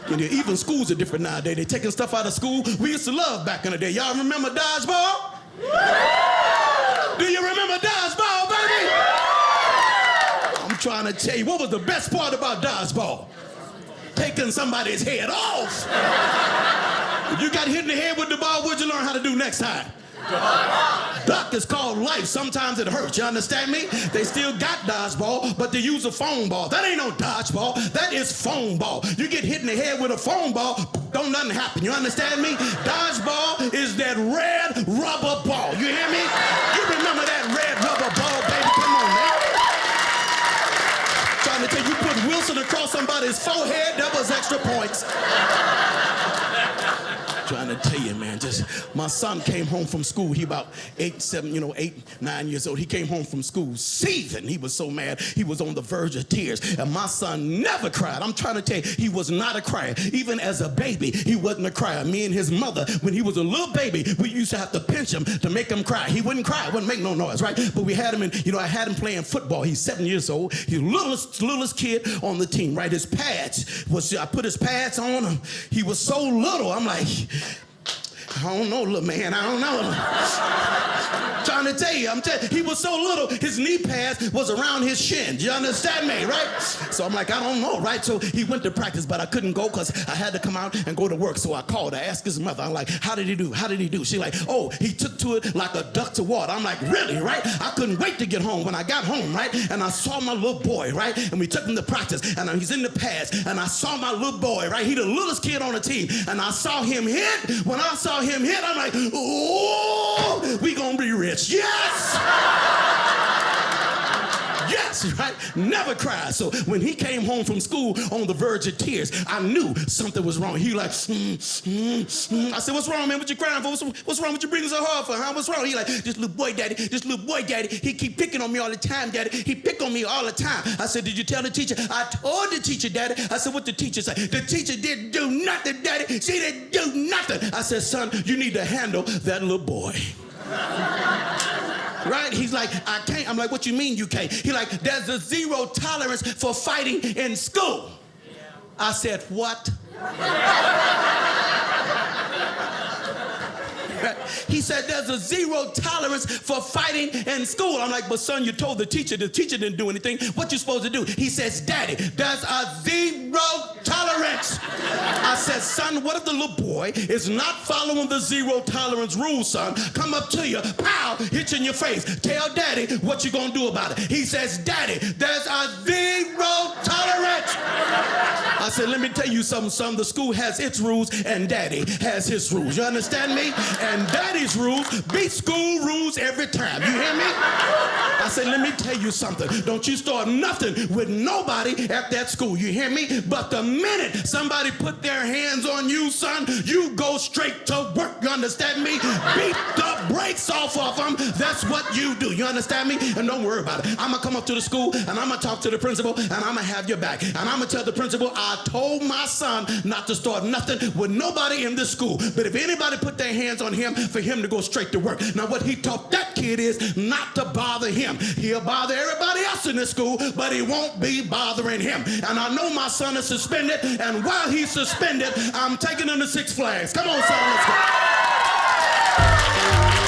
You know, even schools are different nowadays. They're taking stuff out of school we used to love back in the day. Y'all remember Dodgeball? Do you remember Dodgeball, baby? I'm trying to tell you, what was the best part about Dodgeball? Taking somebody's head off. If you got hit in the head with the ball, what'd you learn how to do next time? Duck is called life. Sometimes it hurts. You understand me? They still got dodgeball, but they use a foam ball. That ain't no dodgeball. That is foam ball. You get hit in the head with a foam ball, don't nothing happen. You understand me? Dodgeball is that red rubber ball. You hear me? You remember that red rubber ball, baby? Come on, man. Trying to tell you, put Wilson across somebody's forehead, that was extra points. Trying to tell you, man, just my son came home from school. He about 9 years old. He came home from school seething. He was so mad. He was on the verge of tears. And my son never cried. I'm trying to tell you, he was not a crier. Even as a baby, he wasn't a crier. Me and his mother, when he was a little baby, we used to have to pinch him to make him cry. He wouldn't cry. Wouldn't make no noise, right? But we had him in, I had him playing football. He's 7 years old. He's the littlest kid on the team, right? His pads I put his pads on him. He was so little. I'm like, I don't know, little man, I don't know. Trying to tell you, he was so little, his knee pads was around his shin. You understand me, right? So I'm like, I don't know, right? So he went to practice, but I couldn't go because I had to come out and go to work. So I called, I asked his mother, I'm like, how did he do? How did he do? She's like, oh, he took to it like a duck to water. I'm like, really, right? I couldn't wait to get home. When I got home, right? And I saw my little boy, right? And we took him to practice, and he's in the pads, and I saw my little boy, right? He the littlest kid on the team, and I saw him hit. When I saw him hit, I'm like, oh, we gonna be rich. Yes! Yes, right? Never cried. So when he came home from school on the verge of tears, I knew something was wrong. He like, I said, what's wrong, man? What you crying for? What's wrong? What you breathing so hard for, huh? What's wrong? He like, this little boy, daddy, he keep picking on me all the time, daddy. He pick on me all the time. I said, did you tell the teacher? I told the teacher, daddy. I said, what the teacher say? The teacher didn't do nothing, daddy. She didn't do nothing. I said, son, you need to handle that little boy. Right? He's like, I can't. I'm like, what you mean you can't? He's like, there's a zero tolerance for fighting in school. I said, what? He said, there's a zero tolerance for fighting in school. I'm like, but son, you told the teacher didn't do anything. What you supposed to do? He says, daddy, there's a zero tolerance. I said, son, what if the little boy is not following the zero tolerance rule, son? Come up to you, pow, hit you in your face. Tell daddy what you gonna do about it. He says, daddy, there's a zero tolerance. I said, let me tell you something, son. The school has its rules and daddy has his rules. You understand me? And daddy's rules beat school rules every time. You hear me? I said, let me tell you something. Don't you start nothing with nobody at that school. You hear me? But the minute somebody put their hands on you, son, you go straight to work. You understand me? Beat the brakes off of them. That's what you do. You understand me? And don't worry about it. I'm going to come up to the school, and I'm going to talk to the principal, and I'm going to have your back. And I'm going to tell the principal, I told my son not to start nothing with nobody in this school. But if anybody put their hands on him, for him to go straight to work. Now, what he taught that kid is not to bother him. He'll bother everybody else in this school, but he won't be bothering him. And I know my son is suspended, and while he's suspended, I'm taking him to Six Flags. Come on, son, let's go.